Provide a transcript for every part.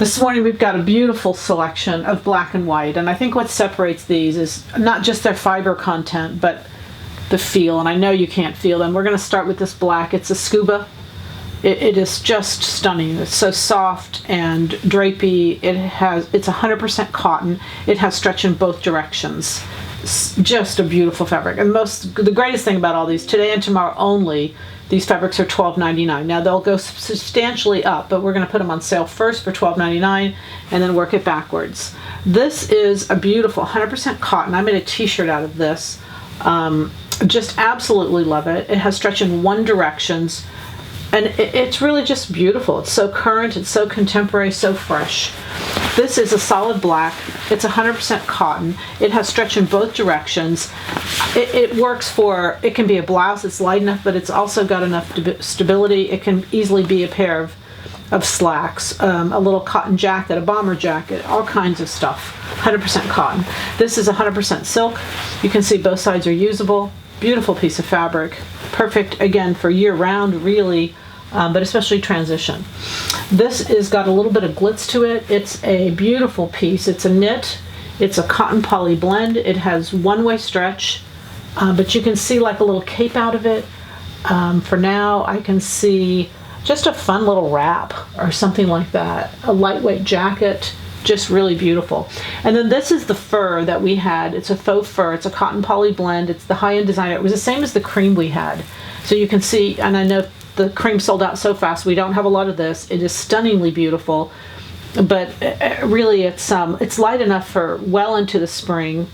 This morning we've got a beautiful selection of black and white, and I think what separates these is not just their fiber content, but the feel, and I know you can't feel them. We're going to start with this black. It's a scuba. It is just stunning. It's so soft and drapey. It's 100% cotton. It has stretch in both directions. It's just a beautiful fabric. And the greatest thing about all these, today and tomorrow only, these fabrics are $12.99. Now they'll go substantially up, but we're going to put them on sale first for $12.99 and then work it backwards. This is a beautiful 100% cotton. I made a t-shirt out of this. Just absolutely love it. It has stretch in one directions. And it's really just beautiful. It's so current, it's so contemporary, so fresh. This is a solid black. It's 100% cotton. It has stretch in both directions. It works for, it can be a blouse, it's light enough, but it's also got enough stability. It can easily be a pair of slacks, a little cotton jacket, a bomber jacket, all kinds of stuff. 100% cotton. This is 100% silk. You can see both sides are usable. Beautiful piece of fabric. Perfect, again, for year-round, really, but especially transition. This has got a little bit of glitz to it. It's a beautiful piece. It's a knit. It's a cotton poly blend. It has one-way stretch, but you can see like a little cape out of it. For now, I can see just a fun little wrap or something like that. A lightweight jacket. Just really beautiful. And then this is the fur that we had. It's a faux fur. It's a cotton poly blend. It's the high-end designer. It was the same as the cream we had. So you can see, and I know the cream sold out so fast. We don't have a lot of this. It is stunningly beautiful, but really it's light enough for well into the spring.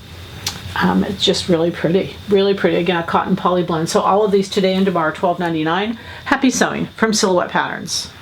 It's just really pretty. Really pretty. Again, a cotton poly blend. So all of these today and tomorrow, $12.99. Happy sewing from Silhouette Patterns.